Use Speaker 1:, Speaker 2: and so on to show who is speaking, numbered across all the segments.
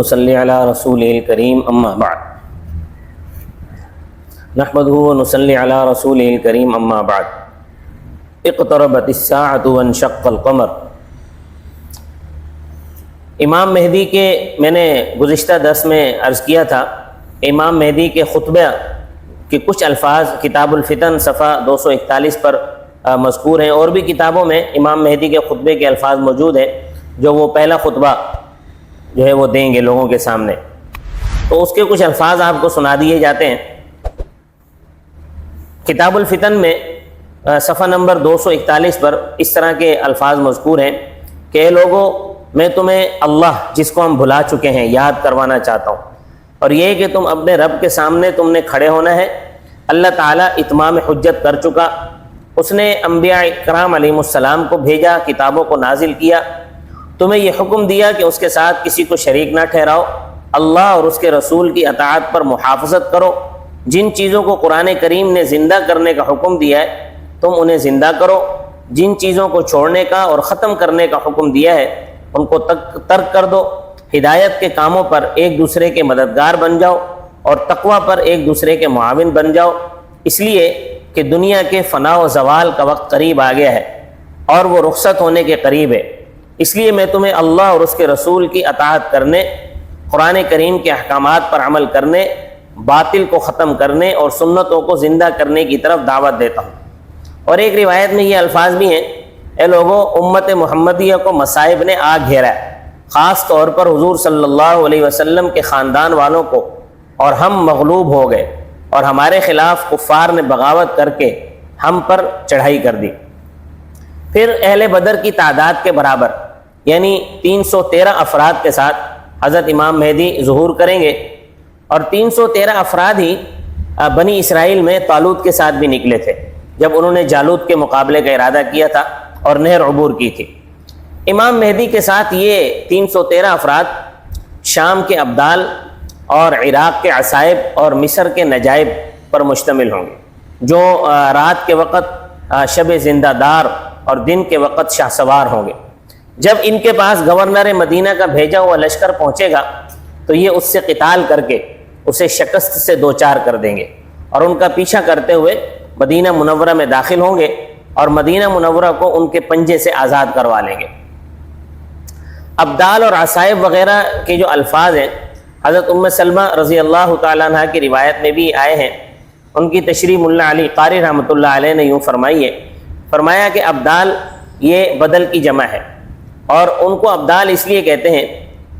Speaker 1: نصلی علی رسول الکریم اما بعد نحمدہ ونصلی علی رسول الکریم اما بعد اقتربت الساعۃ وانشق القمر۔ امام مہدی کے میں نے گزشتہ درس میں عرض کیا تھا، امام مہدی کے خطبہ کے کچھ الفاظ کتاب الفتن صفحہ 241 پر مذکور ہیں، اور بھی کتابوں میں امام مہدی کے خطبے کے الفاظ موجود ہیں جو وہ پہلا خطبہ جو ہے وہ دیں گے لوگوں کے سامنے، تو اس کے کچھ الفاظ آپ کو سنا دیے جاتے ہیں۔ کتاب الفتن میں صفحہ نمبر 241 پر اس طرح کے الفاظ مذکور ہیں کہ اے لوگو، میں تمہیں اللہ جس کو ہم بھلا چکے ہیں یاد کروانا چاہتا ہوں، اور یہ کہ تم اپنے رب کے سامنے تم نے کھڑے ہونا ہے۔ اللہ تعالیٰ اتمام حجت کر چکا، اس نے انبیاء کرام علیہ السلام کو بھیجا، کتابوں کو نازل کیا، تمہیں یہ حکم دیا کہ اس کے ساتھ کسی کو شریک نہ ٹھہراؤ، اللہ اور اس کے رسول کی اطاعت پر محافظت کرو، جن چیزوں کو قرآن کریم نے زندہ کرنے کا حکم دیا ہے تم انہیں زندہ کرو، جن چیزوں کو چھوڑنے کا اور ختم کرنے کا حکم دیا ہے ان کو ترک کر دو، ہدایت کے کاموں پر ایک دوسرے کے مددگار بن جاؤ اور تقوی پر ایک دوسرے کے معاون بن جاؤ، اس لیے کہ دنیا کے فنا و زوال کا وقت قریب آ گیا ہے اور وہ رخصت ہونے کے قریب ہے۔ اس لیے میں تمہیں اللہ اور اس کے رسول کی اطاعت کرنے، قرآن کریم کے احکامات پر عمل کرنے، باطل کو ختم کرنے اور سنتوں کو زندہ کرنے کی طرف دعوت دیتا ہوں۔ اور ایک روایت میں یہ الفاظ بھی ہیں، اے لوگو، امت محمدیہ کو مصائب نے آ گھیرا ہے، خاص طور پر حضور صلی اللہ علیہ وسلم کے خاندان والوں کو، اور ہم مغلوب ہو گئے اور ہمارے خلاف کفار نے بغاوت کر کے ہم پر چڑھائی کر دی۔ پھر اہل بدر کی تعداد کے برابر یعنی 313 افراد کے ساتھ حضرت امام مہدی ظہور کریں گے، اور 313 افراد ہی بنی اسرائیل میں طالوت کے ساتھ بھی نکلے تھے جب انہوں نے جالوت کے مقابلے کا ارادہ کیا تھا اور نہر عبور کی تھی۔ امام مہدی کے ساتھ یہ 313 افراد شام کے ابدال اور عراق کے عصائب اور مصر کے نجائب پر مشتمل ہوں گے، جو رات کے وقت شب زندہ دار اور دن کے وقت شاہ سوار ہوں گے۔ جب ان کے پاس گورنر مدینہ کا بھیجا ہوا لشکر پہنچے گا تو یہ اس سے قتال کر کے اسے شکست سے دوچار کر دیں گے، اور ان کا پیچھا کرتے ہوئے مدینہ منورہ میں داخل ہوں گے اور مدینہ منورہ کو ان کے پنجے سے آزاد کروا لیں گے۔ ابدال اور عصائب وغیرہ کے جو الفاظ ہیں حضرت ام سلمہ رضی اللہ تعالیٰ عنہ کی روایت میں بھی آئے ہیں، ان کی تشریح ملا علی قاری رحمۃ اللہ علیہ نے یوں فرمائی ہے، فرمایا کہ ابدال یہ بدل کی جمع ہے، اور ان کو ابدال اس لیے کہتے ہیں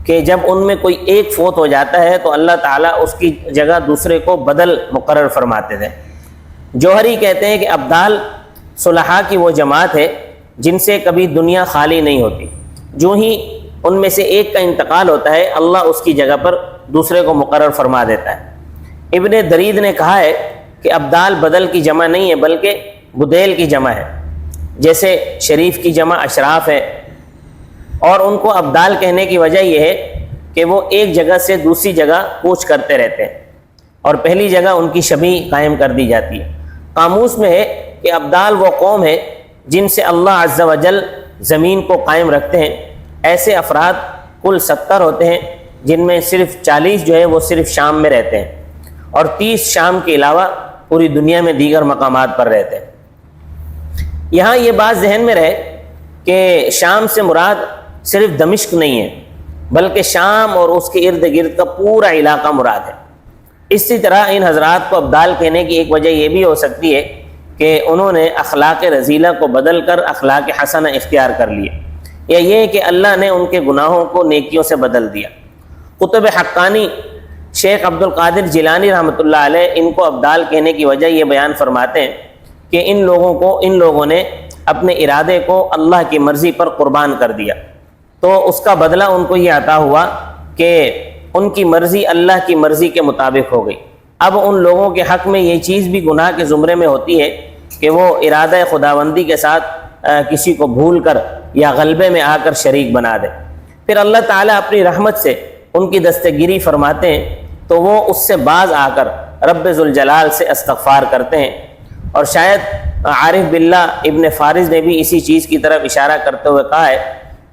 Speaker 1: کہ جب ان میں کوئی ایک فوت ہو جاتا ہے تو اللہ تعالیٰ اس کی جگہ دوسرے کو بدل مقرر فرماتے تھے۔ جوہری کہتے ہیں کہ ابدال صلحاء کی وہ جماعت ہے جن سے کبھی دنیا خالی نہیں ہوتی، جو ہی ان میں سے ایک کا انتقال ہوتا ہے اللہ اس کی جگہ پر دوسرے کو مقرر فرما دیتا ہے۔ ابن درید نے کہا ہے کہ ابدال بدل کی جمع نہیں ہے بلکہ بدیل کی جمع ہے، جیسے شریف کی جمع اشراف ہے، اور ان کو ابدال کہنے کی وجہ یہ ہے کہ وہ ایک جگہ سے دوسری جگہ کوچ کرتے رہتے ہیں اور پہلی جگہ ان کی شبیہ قائم کر دی جاتی ہے۔ قاموس میں ہے کہ ابدال وہ قوم ہے جن سے اللہ عز و جل زمین کو قائم رکھتے ہیں۔ ایسے افراد کل 70 ہوتے ہیں، جن میں صرف 40 جو ہے وہ صرف شام میں رہتے ہیں، اور 30 شام کے علاوہ پوری دنیا میں دیگر مقامات پر رہتے ہیں۔ یہاں یہ بات ذہن میں رہے کہ شام سے مراد صرف دمشق نہیں ہے بلکہ شام اور اس کے ارد گرد کا پورا علاقہ مراد ہے۔ اسی طرح ان حضرات کو ابدال کہنے کی ایک وجہ یہ بھی ہو سکتی ہے کہ انہوں نے اخلاق رذیلہ کو بدل کر اخلاق حسنہ اختیار کر لیے، یا یہ کہ اللہ نے ان کے گناہوں کو نیکیوں سے بدل دیا۔ قطب حقانی شیخ عبد القادر جیلانی رحمۃ اللہ علیہ ان کو ابدال کہنے کی وجہ یہ بیان فرماتے ہیں کہ ان لوگوں نے اپنے ارادے کو اللہ کی مرضی پر قربان کر دیا، تو اس کا بدلہ ان کو یہ عطا ہوا کہ ان کی مرضی اللہ کی مرضی کے مطابق ہو گئی۔ اب ان لوگوں کے حق میں یہ چیز بھی گناہ کے زمرے میں ہوتی ہے کہ وہ ارادہ خداوندی کے ساتھ کسی کو بھول کر یا غلبے میں آ کر شریک بنا دے۔ پھر اللہ تعالیٰ اپنی رحمت سے ان کی دستگیری فرماتے ہیں تو وہ اس سے باز آ کر رب ذوالجلال سے استغفار کرتے ہیں، اور شاید عارف باللہ ابن فارز نے بھی اسی چیز کی طرف اشارہ کرتے ہوئے کہا ہے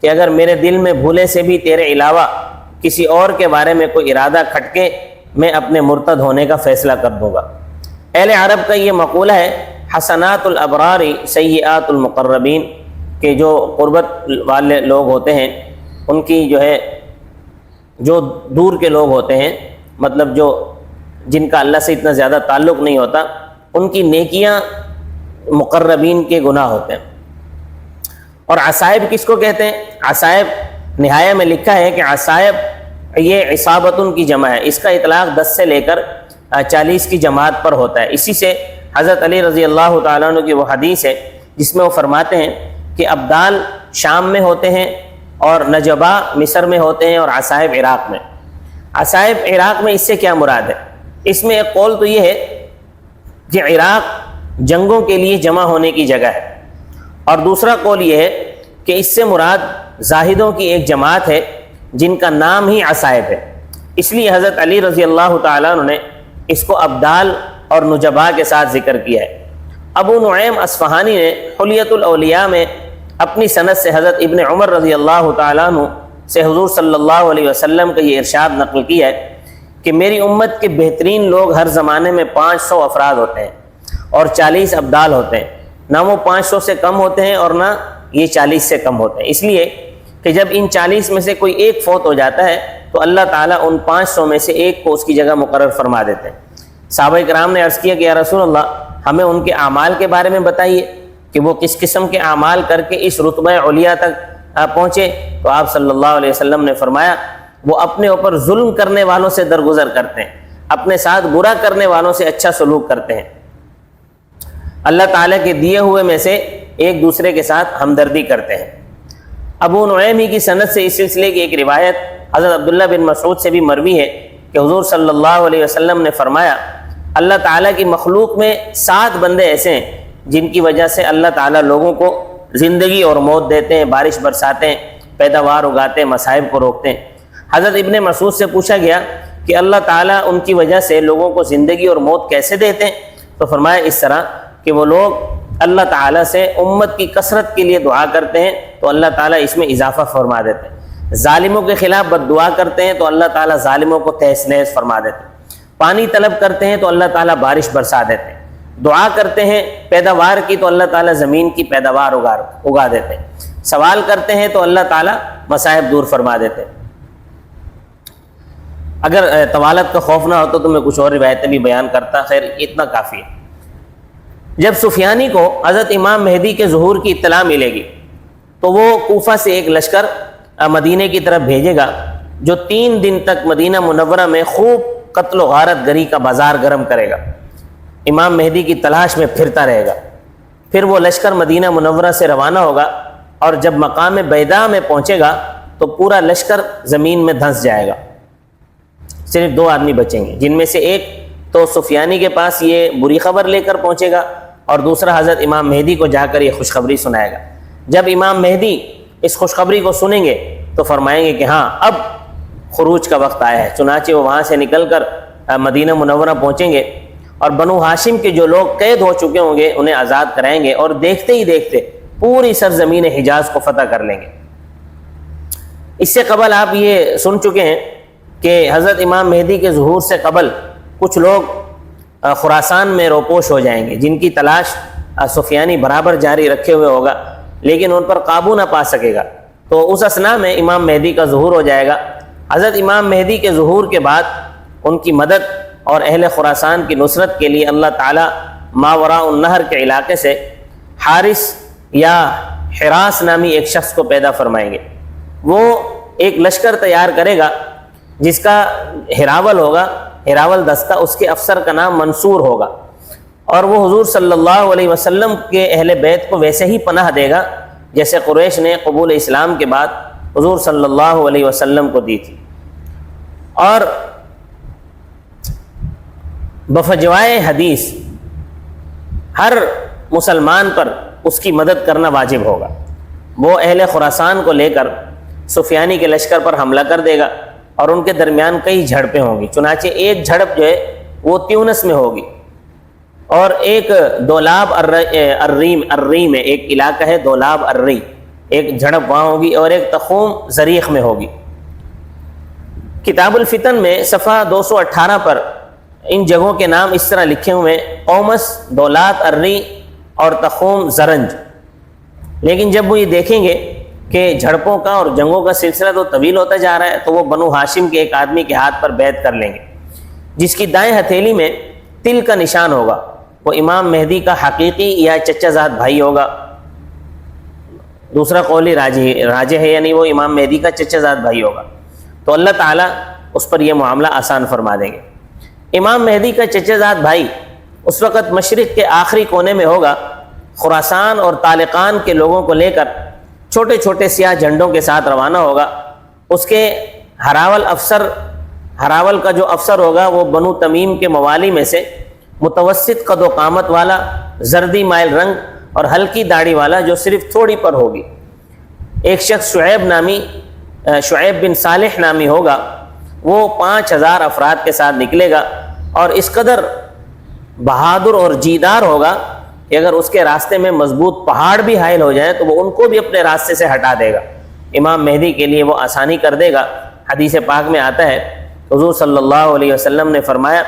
Speaker 1: کہ اگر میرے دل میں بھولے سے بھی تیرے علاوہ کسی اور کے بارے میں کوئی ارادہ کھٹکے میں اپنے مرتد ہونے کا فیصلہ کر دوں گا۔ اہل عرب کا یہ مقولہ ہے حسنات الابرار سیئات المقربین، کہ جو قربت والے لوگ ہوتے ہیں ان کی جو دور کے لوگ ہوتے ہیں، مطلب جن کا اللہ سے اتنا زیادہ تعلق نہیں ہوتا، ان کی نیکیاں مقربین کے گناہ ہوتے ہیں۔ اور عصائب کس کو کہتے ہیں؟ عصائب نہایہ میں لکھا ہے کہ عصائب یہ عصابتن کی جمع ہے، اس کا اطلاق 10 سے لے کر 40 کی جماعت پر ہوتا ہے۔ اسی سے حضرت علی رضی اللہ تعالیٰ عنہ کی وہ حدیث ہے جس میں وہ فرماتے ہیں کہ ابدال شام میں ہوتے ہیں اور نجبا مصر میں ہوتے ہیں اور عصائب عراق میں۔ عصائب عراق میں اس سے کیا مراد ہے؟ اس میں ایک قول تو یہ ہے کہ عراق جنگوں کے لیے جمع ہونے کی جگہ ہے، اور دوسرا قول یہ ہے کہ اس سے مراد زاہدوں کی ایک جماعت ہے جن کا نام ہی عصائب ہے، اس لیے حضرت علی رضی اللہ تعالیٰ عنہ نے اس کو ابدال اور نجبا کے ساتھ ذکر کیا ہے۔ ابو نعیم اصفہانی نے حلیۃ الاولیاء میں اپنی سند سے حضرت ابن عمر رضی اللہ تعالیٰ عنہ سے حضور صلی اللہ علیہ وسلم کا یہ ارشاد نقل کیا ہے کہ میری امت کے بہترین لوگ ہر زمانے میں 500 افراد ہوتے ہیں اور 40 ابدال ہوتے ہیں، نہ وہ 500 سے کم ہوتے ہیں اور نہ یہ 40 سے کم ہوتے ہیں، اس لیے کہ جب ان 40 میں سے کوئی ایک فوت ہو جاتا ہے تو اللہ تعالیٰ ان 500 میں سے ایک کو اس کی جگہ مقرر فرما دیتے ہیں۔ صحابہ کرام نے عرض کیا کہ یا رسول اللہ ہمیں ان کے اعمال کے بارے میں بتائیے کہ وہ کس قسم کے اعمال کر کے اس رتبہ علیہ تک پہنچے، تو آپ صلی اللہ علیہ وسلم نے فرمایا وہ اپنے اوپر ظلم کرنے والوں سے درگزر کرتے ہیں، اپنے ساتھ برا کرنے والوں سے اچھا سلوک کرتے ہیں، اللہ تعالیٰ کے دیے ہوئے میں سے ایک دوسرے کے ساتھ ہمدردی کرتے ہیں۔ ابو نعیم ہی کی سند سے اس سلسلے کی ایک روایت حضرت عبداللہ بن مسعود سے بھی مروی ہے کہ حضور صلی اللہ علیہ وسلم نے فرمایا اللہ تعالیٰ کی مخلوق میں 7 بندے ایسے ہیں جن کی وجہ سے اللہ تعالیٰ لوگوں کو زندگی اور موت دیتے ہیں، بارش برساتے ہیں، پیداوار اگاتے ہیں، مصائب کو روکتے ہیں۔ حضرت ابن مسعود سے پوچھا گیا کہ اللہ تعالیٰ ان کی وجہ سے لوگوں کو زندگی اور موت کیسے دیتے ہیں؟ تو فرمایا اس طرح کہ وہ لوگ اللہ تعالیٰ سے امت کی کثرت کے لیے دعا کرتے ہیں تو اللہ تعالیٰ اس میں اضافہ فرما دیتے ہیں، ظالموں کے خلاف بد دعا کرتے ہیں تو اللہ تعالیٰ ظالموں کو تہس نہس فرما دیتے ہیں، پانی طلب کرتے ہیں تو اللہ تعالیٰ بارش برسا دیتے ہیں، دعا کرتے ہیں پیداوار کی تو اللہ تعالیٰ زمین کی پیداوار اگا دیتے ہیں، سوال کرتے ہیں تو اللہ تعالیٰ مصائب دور فرما دیتے ہیں۔ اگر طوالت کا خوف نہ ہوتا تو میں کچھ اور روایتیں بھی بیان کرتا، خیر اتنا کافی ہے۔ جب سفیانی کو حضرت امام مہدی کے ظہور کی اطلاع ملے گی تو وہ کوفہ سے ایک لشکر مدینہ کی طرف بھیجے گا جو 3 دن تک مدینہ منورہ میں خوب قتل و غارت گری کا بازار گرم کرے گا، امام مہدی کی تلاش میں پھرتا رہے گا۔ پھر وہ لشکر مدینہ منورہ سے روانہ ہوگا اور جب مقام بیضاء میں پہنچے گا تو پورا لشکر زمین میں دھنس جائے گا، صرف 2 آدمی بچیں گے، جن میں سے ایک تو سفیانی کے پاس یہ بری خبر لے کر پہنچے گا اور دوسرا حضرت امام مہدی کو جا کر یہ خوشخبری سنائے گا۔ جب امام مہدی اس خوشخبری کو سنیں گے تو فرمائیں گے کہ ہاں اب خروج کا وقت آیا ہے، چنانچہ وہ وہاں سے نکل کر مدینہ منورہ پہنچیں گے اور بنو ہاشم کے جو لوگ قید ہو چکے ہوں گے انہیں آزاد کرائیں گے اور دیکھتے ہی دیکھتے پوری سرزمین حجاز کو فتح کر لیں گے۔ اس سے قبل آپ یہ سن چکے ہیں کہ حضرت امام مہدی کے ظہور سے قبل کچھ لوگ خراسان میں روپوش ہو جائیں گے جن کی تلاش سفیانی برابر جاری رکھے ہوئے ہوگا لیکن ان پر قابو نہ پا سکے گا، تو اس اثناء میں امام مہدی کا ظہور ہو جائے گا۔ حضرت امام مہدی کے ظہور کے بعد ان کی مدد اور اہل خراسان کی نصرت کے لیے اللہ تعالیٰ ماوراء النہر کے علاقے سے حارث یا حراس نامی ایک شخص کو پیدا فرمائیں گے۔ وہ ایک لشکر تیار کرے گا جس کا ہراول ہوگا، ہراول دستہ، اس کے افسر کا نام منصور ہوگا، اور وہ حضور صلی اللہ علیہ وسلم کے اہل بیت کو ویسے ہی پناہ دے گا جیسے قریش نے قبول اسلام کے بعد حضور صلی اللہ علیہ وسلم کو دی تھی۔ اور بفجوائے حدیث ہر مسلمان پر اس کی مدد کرنا واجب ہوگا۔ وہ اہل خراسان کو لے کر سفیانی کے لشکر پر حملہ کر دے گا اور ان کے درمیان کئی جھڑپیں ہوں گی، چنانچہ ایک جھڑپ جو ہے وہ تیونس میں ہوگی اور ایک دولاب الری میں، ایک علاقہ ہے دولاب الری، ایک جھڑپ وہاں ہوگی اور ایک تخوم زریخ میں ہوگی۔ کتاب الفتن میں صفحہ 218 پر ان جگہوں کے نام اس طرح لکھے ہوئے ہیں: قومس، دولات، اری اور تخوم زرنج۔ لیکن جب وہ یہ دیکھیں گے کہ جھڑپوں کا اور جنگوں کا سلسلہ تو طویل ہوتا جا رہا ہے، تو وہ بنو ہاشم کے ایک آدمی کے ہاتھ پر بیعت کر لیں گے، جس کی دائیں ہتھیلی میں تل کا نشان ہوگا۔ وہ امام مہدی کا حقیقی یا چچا زاد بھائی ہوگا۔ دوسرا قول راجح ہے، یعنی وہ امام مہدی کا چچا زاد بھائی ہوگا، تو اللہ تعالیٰ اس پر یہ معاملہ آسان فرما دیں گے۔ امام مہدی کا چچا زاد بھائی اس وقت مشرق کے آخری کونے میں ہوگا، خراسان اور طالقان کے لوگوں کو لے کر چھوٹے چھوٹے سیاہ جھنڈوں کے ساتھ روانہ ہوگا۔ اس کے ہراول کا جو افسر ہوگا وہ بنو تمیم کے موالی میں سے متوسط قد و قامت والا، زردی مائل رنگ اور ہلکی داڑھی والا، جو صرف تھوڑی پر ہوگی۔ ایک شخص شعیب بن صالح نامی ہوگا، وہ 5000 افراد کے ساتھ نکلے گا اور اس قدر بہادر اور جیدار ہوگا کہ اگر اس کے راستے میں مضبوط پہاڑ بھی حائل ہو جائیں تو وہ ان کو بھی اپنے راستے سے ہٹا دے گا۔ امام مہدی کے لیے وہ آسانی کر دے گا۔ حدیث پاک میں آتا ہے، حضور صلی اللہ علیہ وسلم نے فرمایا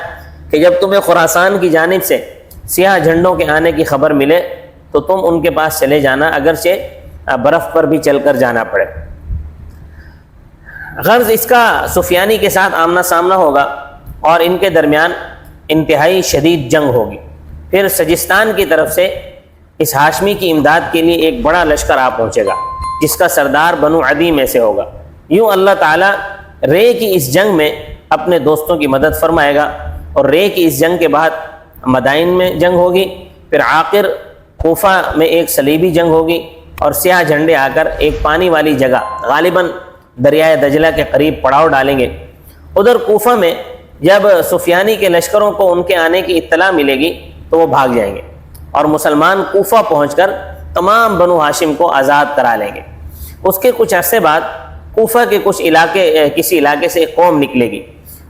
Speaker 1: کہ جب تمہیں خراسان کی جانب سے سیاہ جھنڈوں کے آنے کی خبر ملے تو تم ان کے پاس چلے جانا، اگرچہ برف پر بھی چل کر جانا پڑے۔ غرض اس کا سفیانی کے ساتھ آمنا سامنا ہوگا اور ان کے درمیان انتہائی شدید جنگ ہوگی۔ پھر سجستان کی طرف سے اس ہاشمی کی امداد کے لیے ایک بڑا لشکر آ پہنچے گا، جس کا سردار بنو عدی میں سے ہوگا۔ یوں اللہ تعالیٰ رے کی اس جنگ میں اپنے دوستوں کی مدد فرمائے گا، اور رے کی اس جنگ کے بعد مدائن میں جنگ ہوگی، پھر آخر کوفہ میں ایک صلیبی جنگ ہوگی، اور سیاہ جھنڈے آ کر ایک پانی والی جگہ غالباً دریائے دجلہ کے قریب پڑاؤ ڈالیں گے۔ ادھر کوفہ میں جب سفیانی کے لشکروں کو ان کے آنے کی اطلاع ملے گی تو وہ بھاگ جائیں گے، اور مسلمان کوفہ پہنچ کر تمام بنو ہاشم کو آزاد کرا لیں گے۔ اس کے کچھ عرصے بعد کوفہ کے کسی علاقے سے ایک قوم نکلے گی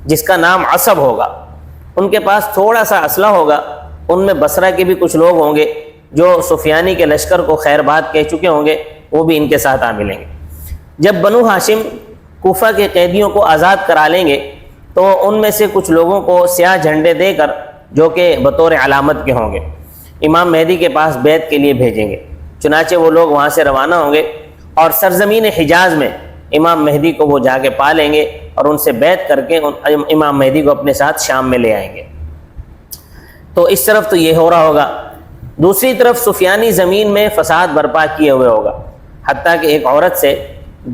Speaker 1: جس کا نام عصب ہوگا۔ ان کے پاس تھوڑا سا اسلحہ ہوگا، ان میں بصرہ کے بھی کچھ لوگ ہوں گے جو سفیانی کے لشکر کو خیر بات کہہ چکے ہوں گے، وہ بھی ان کے ساتھ آ ملیں گے۔ جب بنو ہاشم کوفہ کے قیدیوں کو آزاد کرا لیں گے تو ان میں سے کچھ لوگوں کو سیاہ جھنڈے دے کر، جو کہ بطور علامت کے ہوں گے، امام مہدی کے پاس بیعت کے لیے بھیجیں گے۔ چنانچہ وہ لوگ وہاں سے روانہ ہوں گے اور سرزمین حجاز میں امام مہدی کو وہ جا کے پا لیں گے اور ان سے بیعت کر کے امام مہدی کو اپنے ساتھ شام میں لے آئیں گے۔ تو اس طرف تو یہ ہو رہا ہوگا۔ دوسری طرف سفیانی زمین میں فساد برپا کیے ہوئے ہوگا، حتیٰ کہ ایک عورت سے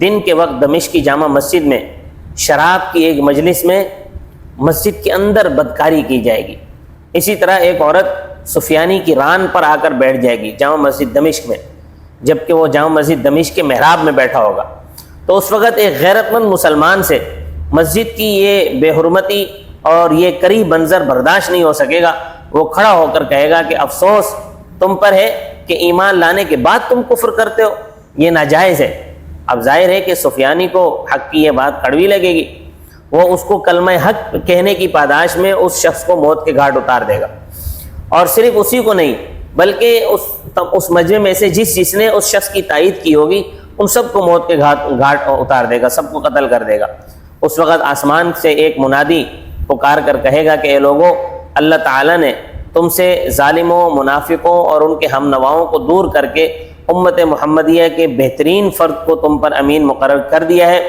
Speaker 1: دن کے وقت دمشق کی جامع مسجد میں شراب کی ایک مجلس میں مسجد کے اندر بدکاری کی جائے گی۔ اسی طرح ایک عورت سفیانی کی ران پر آ کر بیٹھ جائے گی جامع مسجد دمشق میں، جبکہ وہ جامع مسجد دمشق کے محراب میں بیٹھا ہوگا۔ تو اس وقت ایک غیرت مند مسلمان سے مسجد کی یہ بے حرمتی اور یہ کری منظر برداشت نہیں ہو سکے گا۔ وہ کھڑا ہو کر کہے گا کہ افسوس تم پر ہے کہ ایمان لانے کے بعد تم کفر کرتے ہو، یہ ناجائز ہے۔ اب ظاہر ہے کہ سفیانی کو حق کی یہ بات کڑوی لگے گی، وہ اس کو کلمہ حق کہنے کی پاداش میں اس شخص کو موت کے گھاٹ اتار دے گا، اور صرف اسی کو نہیں بلکہ اس مجمع میں سے جس نے اس شخص کی تائید کی ہوگی ان سب کو موت کے گھاٹ اتار دے گا، سب کو قتل کر دے گا۔ اس وقت آسمان سے ایک منادی پکار کر کہے گا کہ اے لوگو، اللہ تعالیٰ نے تم سے ظالموں، منافقوں اور ان کے ہم نواؤں کو دور کر کے امت محمدیہ کے بہترین فرد کو تم پر امین مقرر کر دیا ہے،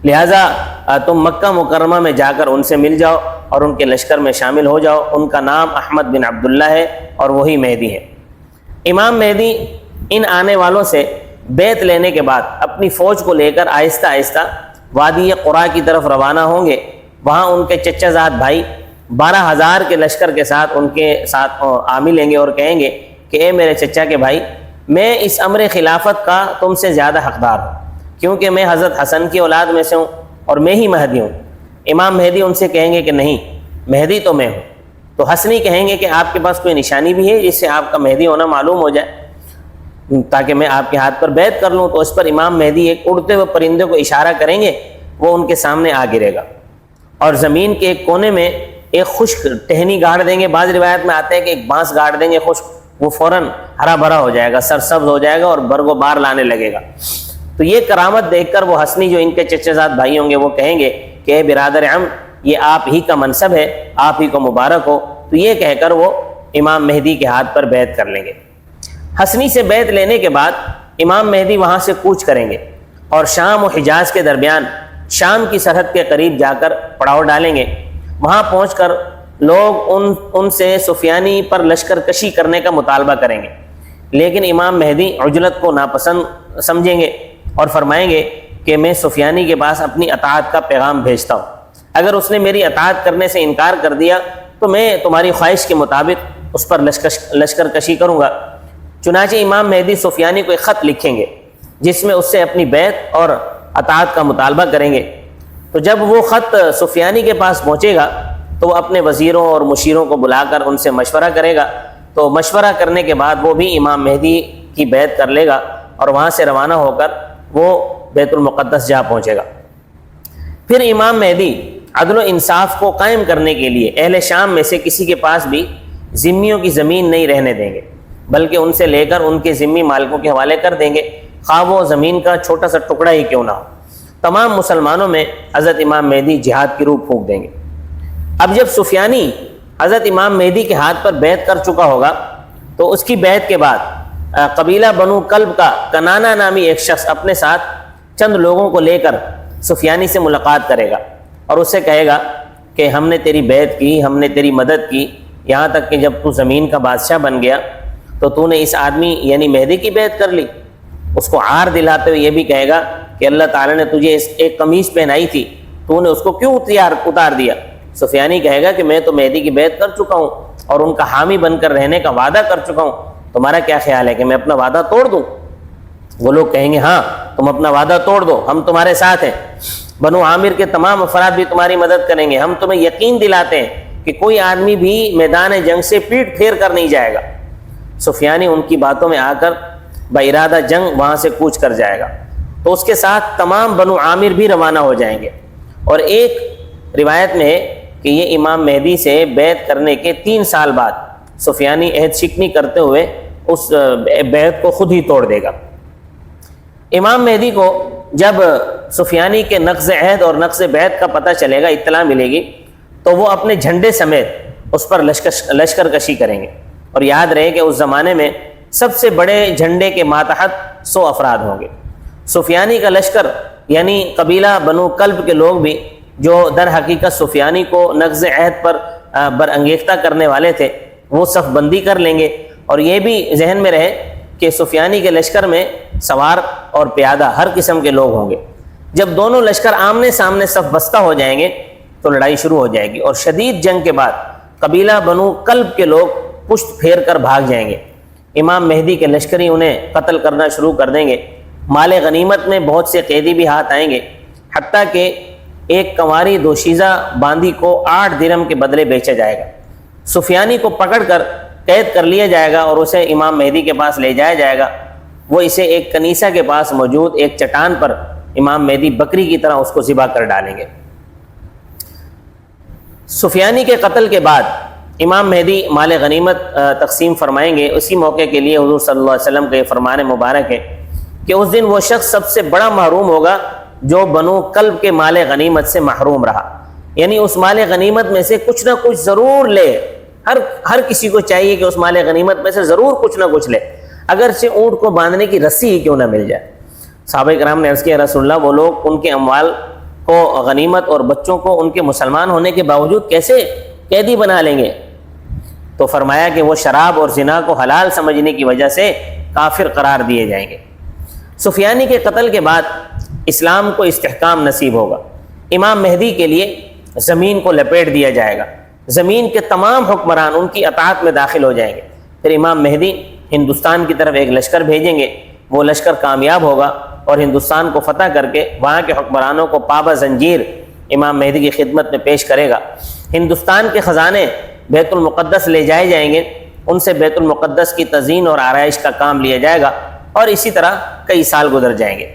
Speaker 1: لہٰذا تم مکہ مکرمہ میں جا کر ان سے مل جاؤ اور ان کے لشکر میں شامل ہو جاؤ۔ ان کا نام احمد بن عبداللہ ہے اور وہی مہدی ہے۔ امام مہدی ان آنے والوں سے بیعت لینے کے بعد اپنی فوج کو لے کر آہستہ آہستہ وادی قرا کی طرف روانہ ہوں گے۔ وہاں ان کے چچا زاد بھائی 12,000 کے لشکر کے ساتھ ان کے ساتھ آ ملیں گے اور کہیں گے کہ اے میرے چچا کے بھائی، میں اس امر خلافت کا تم سے زیادہ حقدار ہوں، کیونکہ میں حضرت حسن کی اولاد میں سے ہوں اور میں ہی مہدی ہوں۔ امام مہدی ان سے کہیں گے کہ نہیں، مہدی تو میں ہوں۔ تو حسنی کہیں گے کہ آپ کے پاس کوئی نشانی بھی ہے جس سے آپ کا مہدی ہونا معلوم ہو جائے تاکہ میں آپ کے ہاتھ پر بیعت کر لوں۔ تو اس پر امام مہدی ایک اڑتے ہوئے پرندے کو اشارہ کریں گے، وہ ان کے سامنے آ گرے گا اور زمین کے ایک کونے میں ایک خشک ٹہنی گاڑ دیں گے۔ بعض روایت میں آتا ہے کہ ایک بانس گاڑ دیں گے خشک، وہ فوراً ہرا بھرا ہو جائے گا، سرسبز ہو جائے گا اور برگ و بار لانے لگے گا۔ تو یہ کرامت دیکھ کر وہ حسنی جو ان کے چچا زاد بھائی ہوں گے وہ کہیں گے کہ اے برادر عم، یہ آپ ہی کا منصب ہے، آپ ہی کو مبارک ہو۔ تو یہ کہہ کر وہ امام مہدی کے ہاتھ پر بیعت کر لیں گے۔ حسنی سے بیعت لینے کے بعد امام مہدی وہاں سے کوچ کریں گے اور شام و حجاز کے درمیان شام کی سرحد کے قریب جا کر پڑاؤ ڈالیں گے۔ وہاں پہنچ کر لوگ ان سے سفیانی پر لشکر کشی کرنے کا مطالبہ کریں گے، لیکن امام مہدی عجلت کو ناپسند سمجھیں گے اور فرمائیں گے کہ میں سفیانی کے پاس اپنی اطاعت کا پیغام بھیجتا ہوں، اگر اس نے میری اطاعت کرنے سے انکار کر دیا تو میں تمہاری خواہش کے مطابق اس پر لشکر کشی کروں گا۔ چنانچہ امام مہدی سفیانی کو ایک خط لکھیں گے جس میں اس سے اپنی بیعت اور اطاعت کا مطالبہ کریں گے۔ تو جب وہ خط سفیانی کے پاس پہنچے گا تو وہ اپنے وزیروں اور مشیروں کو بلا کر ان سے مشورہ کرے گا، تو مشورہ کرنے کے بعد وہ بھی امام مہدی کی بیعت کر لے گا اور وہاں سے روانہ ہو کر وہ بیت المقدس جا پہنچے گا۔ پھر امام مہدی عدل و انصاف کو قائم کرنے کے لیے اہل شام میں سے کسی کے پاس بھی ذمیوں کی زمین نہیں رہنے دیں گے، بلکہ ان سے لے کر ان کے ذمی مالکوں کے حوالے کر دیں گے، خواہ وہ زمین کا چھوٹا سا ٹکڑا ہی کیوں نہ ہو۔ تمام مسلمانوں میں حضرت امام مہدی جہاد کی روح پھونک دیں گے۔ اب جب سفیانی حضرت امام مہدی کے ہاتھ پر بیعت کر چکا ہوگا تو اس کی بیعت کے بعد قبیلہ بنو کلب کا کنانا نامی ایک شخص اپنے ساتھ چند لوگوں کو لے کر سفیانی سے ملاقات کرے گا اور اس سے کہے گا کہ ہم نے تیری بیعت کی، ہم نے تیری مدد کی، یہاں تک کہ جب تو زمین کا بادشاہ بن گیا تو تو نے اس آدمی یعنی مہدی کی بیعت کر لی۔ اس کو عار دلاتے ہوئے یہ بھی کہے گا کہ اللہ تعالیٰ نے تجھے ایک قمیص پہنائی تھی، تو نے اس کو کیوں اتار دیا؟ سفیانی کہے گا کہ میں تو مہدی کی بیعت کر چکا ہوں اور ان کا حامی بن کر رہنے کا وعدہ کر چکا ہوں، تمہارا کیا خیال ہے کہ میں اپنا وعدہ توڑ دوں؟ وہ لوگ کہیں گے ہاں تم اپنا وعدہ توڑ دو، ہم تمہارے ساتھ ہیں، بنو عامر کے تمام افراد بھی تمہاری مدد کریں گے، ہم تمہیں یقین دلاتے ہیں کہ کوئی آدمی بھی میدان جنگ سے پیٹ پھیر کر نہیں جائے گا۔ سفیانی ان کی باتوں میں آ کر بارادہ جنگ وہاں سے کوچ کر جائے گا، تو اس کے ساتھ تمام بنو عامر بھی روانہ ہو جائیں گے۔ اور ایک روایت میں ہے کہ یہ امام مہدی سے بیعت کرنے کے 3 سال بعد سفیانی عہد شکنی کرتے ہوئے اس بیعت کو خود ہی توڑ دے گا۔ امام مہدی کو جب سفیانی کے نقض عہد اور نقض بیعت کا پتہ چلے گا، اطلاع ملے گی، تو وہ اپنے جھنڈے سمیت اس پر لشکر کشی کریں گے۔ اور یاد رہے کہ اس زمانے میں سب سے بڑے جھنڈے کے ماتحت 100 افراد ہوں گے۔ سفیانی کا لشکر یعنی قبیلہ بنو کلب کے لوگ بھی جو در حقیقت سفیانی کو نقض عہد پر برانگیختہ کرنے والے تھے، وہ صف بندی کر لیں گے۔ اور یہ بھی ذہن میں رہے کہ سفیانی کے لشکر میں سوار اور پیادہ ہر قسم کے لوگ ہوں گے۔ جب دونوں لشکر آمنے سامنے صف بستہ ہو جائیں گے تو لڑائی شروع ہو جائے گی، اور شدید جنگ کے بعد قبیلہ بنو کلب کے لوگ پشت پھیر کر بھاگ جائیں گے۔ امام مہدی کے لشکری انہیں قتل کرنا شروع کر دیں گے۔ مال غنیمت میں بہت سے قیدی بھی ہاتھ آئیں گے، حتیٰ کہ ایک کنواری دوشیزہ باندی کو 8 درہم کے بدلے بیچا جائے گا۔ سفیانی کو پکڑ کر قید کر لیا جائے گا اور اسے امام مہدی کے پاس لے جایا جائے گا۔ وہ اسے ایک کنیسہ کے پاس موجود ایک چٹان پر امام مہدی بکری کی طرح اس کو ذبح کر ڈالیں گے۔ سفیانی کے قتل کے بعد امام مہدی مال غنیمت تقسیم فرمائیں گے۔ اسی موقع کے لیے حضور صلی اللہ علیہ وسلم کا یہ فرمان مبارک ہے کہ اس دن وہ شخص سب سے بڑا محروم ہوگا جو بنو کلب کے مال غنیمت سے محروم رہا، یعنی اس مال غنیمت میں سے کچھ نہ کچھ ضرور لے۔ ہر کسی کو چاہیے کہ اس مال غنیمت میں سے ضرور کچھ نہ کچھ لے، اگرچہ اونٹ کو باندھنے کی رسی ہی کیوں نہ مل جائے۔ صحابہ کرام نے عرض کیا رسول اللہ، وہ لوگ ان کے اموال کو غنیمت اور بچوں کو ان کے مسلمان ہونے کے باوجود کیسے قیدی بنا لیں گے؟ تو فرمایا کہ وہ شراب اور زنا کو حلال سمجھنے کی وجہ سے کافر قرار دیے جائیں گے۔ سفیانی کے قتل کے بعد اسلام کو استحکام نصیب ہوگا۔ امام مہدی کے لیے زمین کو لپیٹ دیا جائے گا، زمین کے تمام حکمران ان کی اطاعت میں داخل ہو جائیں گے۔ پھر امام مہدی ہندوستان کی طرف ایک لشکر بھیجیں گے، وہ لشکر کامیاب ہوگا اور ہندوستان کو فتح کر کے وہاں کے حکمرانوں کو پابہ زنجیر امام مہدی کی خدمت میں پیش کرے گا۔ ہندوستان کے خزانے بیت المقدس لے جائے جائیں گے، ان سے بیت المقدس کی تزئین اور آرائش کا کام لیا جائے گا، اور اسی طرح کئی سال گزر جائیں گے۔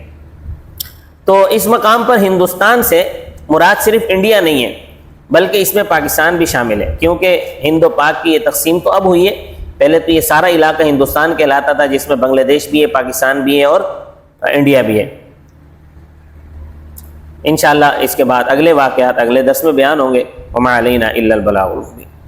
Speaker 1: تو اس مقام پر ہندوستان سے مراد صرف انڈیا نہیں ہے، بلکہ اس میں پاکستان بھی شامل ہے، کیونکہ ہند و پاک کی یہ تقسیم تو اب ہوئی ہے۔ پہلے تو یہ سارا علاقہ ہندوستان کہلاتا تھا، جس میں بنگلہ دیش بھی ہے، پاکستان بھی ہے اور انڈیا بھی ہے۔ انشاءاللہ اس کے بعد اگلے واقعات اگلے درس میں بیان ہوں گے۔ وما علینا الا البلاغ المبین۔